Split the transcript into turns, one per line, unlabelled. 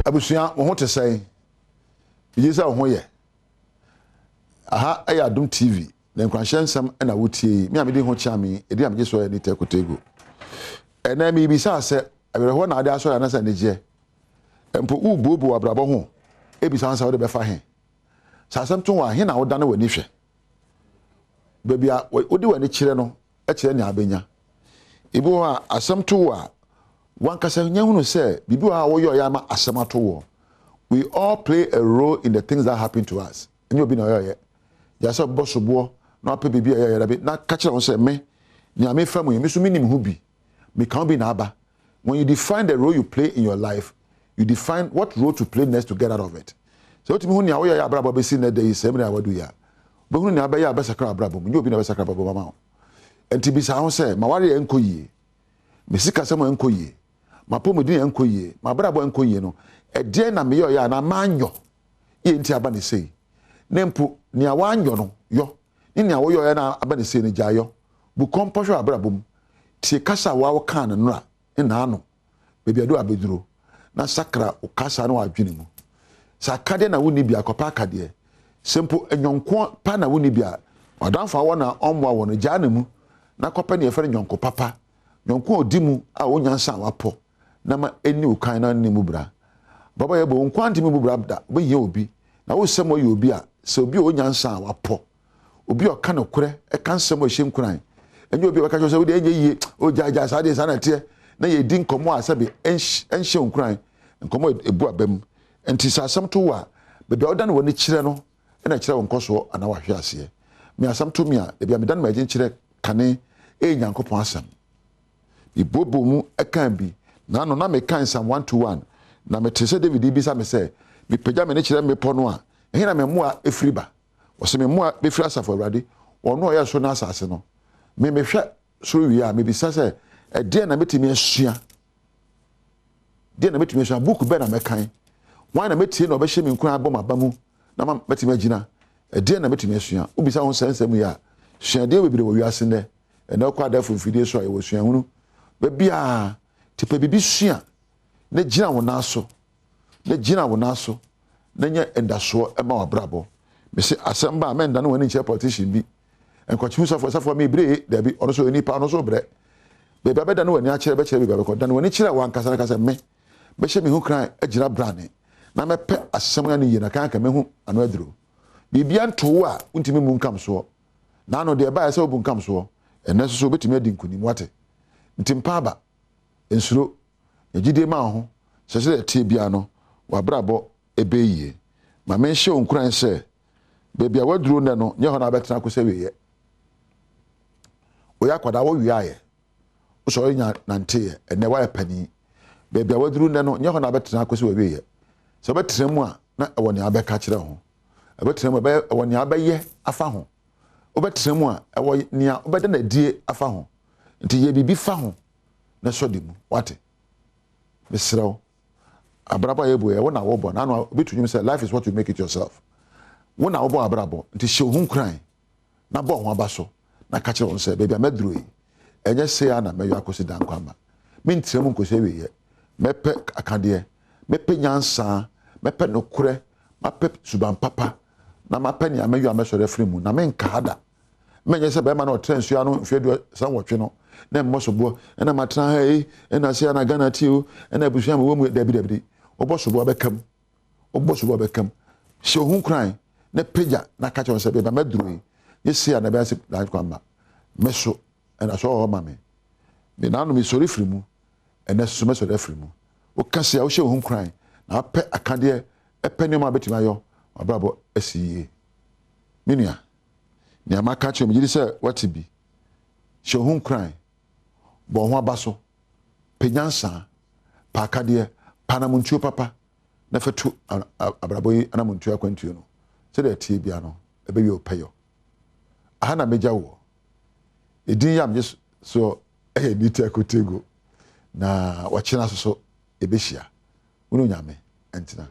Abusua wo ho te say yisa wo ho ye aha ayi Adom TV na Nkuranhyensem na wotie me amede ho chiame edi amje so ya ni tekotego ena mi bisa se abere ho na ade aso ya na sa neje empo ubuobu abrabo ho ebisa ansa wo de befa he sasam to wa he na wo da na wani hwe bebia wo de wani kire no e kire ni abenya ibu ha asam to wa wankasa nyahunu se bibi wa wo yo ya ma asam to wo. We all play a role in the things that happen to us. And you'll be no ye. Yasa boss bo no pe bibi ya rabi na ka kire won say me nya me fam me so minim hu bi me kan be na aba. When you define the role you play in your life, you define what role to play next to get out of it. So what me hu nya wo ya abrabo be si na day say me na wadu ya. Be hu nya ba ya besakra abrabo mu obi na besakra abrabo ma. Enti bi sa ho say ma ware enkoyie. Me sika say mo enkoyie. Ma pomodin enkoyie. Ma abrabo enkoyie no. Ede na me yo ya na manyo ye nti aba ne sei nempo ni awanyo no yo ni awo yo ya na aba ne sei ne jayo bu komposho abrabom tie kasa wa wo kan no ra na ano bebi ado abeduro na sakra o kasa no adwene mu sakade na woni bia kopa akade sempo enyonko pa na woni bia odanfa wo na omwa wo no jana mu na kopa ne efere nyonko papa nyonko odimu a wonyansa wapo na ma eni ukan na ni mu bra baba yebo nkwanti me bubrabda bo ye obi na wo semo ye obi a se obi o nyansa wapo obi o ka no kure e kan semo hye nkuran enye obi o ka so de enye yie o jaja sa de sa na te na ye din komo asabe enhye nkuran nkomo ebu abam enti sa asam to wa be be oda na woni kire no na kire won koso ana wa hwe ase me asam to me a e bia me dan ma gin kire kane e nyankopon asam ibobo mu e kan bi na no na me kan sam 1 to 1 na me tese David bisa me se me pagya me ne kire me pono a ehina me moa efriba wo se me moa be fri asafo awrade ono ya so na asase no me hwe so wi a me bisa se e de na metimi asua de na metimi asua book be na me kan wan na metie na obehye me nkun abom abamu na ma metimi agina e de na metimi asua ubisa ho sensem ya sua de we bi wo wiase ne e na kwa da fufide so e wo sua hunu be bia tipe bibi sua ne gina wona so na nya endaso e ma wabrabo me se asamba me nda no wani che politician bi enkochi safo me bre da bi ono so ni pa ono so bre be ba da no wani a kire be kire be ko da no wani kire wa nkasa na kasa me be hye me hu kran agira brane na me pe asem ya ni yi na kan ka me hu ano aduro bibia nto a untimi mu nkam so na no de ba ya se obu nkam so ene so betimi adi nkunim wate ntimpa ba ensuro ejide ma ho sese tie bia no wabrabo ebeyie ma menhye onkuran se bebia waduro ne no nye ho na betena ko se weye oya kwada wo wi aye o so nya nante ene wa pani bebia waduro ne no nye ho na betena ko se weye so betre mu a na ewo ne abeka kire ho betre mu be ewo ne abaye afa ho obetre mu a ewo ne obede na die afa ho nti ye bibi fa ho na so di mu wate Misrao abraba yebo ye wona wo bo na no betunyim say life is what you make it yourself wona wo bo abrabo nti hye hu nkran na bo ho abaso na ka kire won say baby ameduro yi enye say ana meyo akosi dan kwama mintirem nkosi weye mepe akade mepe nyansa mepe nokure mape suban papa na mape ni ameyo ameso refri mu na menka hada menye say be ma no trensu anu mfedu sanwotwe no na mmosobo na matra ha na sia na Ghana tiu na busuam wo mu dabi obosobo abekam hye hu nkran na peja na ka chon se be ba maduru yi sia na be ase life kwamba meso na so ho ma me na no me sori firi mu na so me sori firi mu o kase a wo hye hu nkran na pe akade epe ne ma betima yo abrabo asiye minua ni amaka chom yiri se watibi hye hu nkran bo ho abaso penyansa pa akade panamuntuo papa na fetu abraboyi anamuntuo akwantuo no se de tie bia no ebe wi opeyo aha na meja wo edin yam yes so ni tekotego na wachina so ebehia wono nyame entina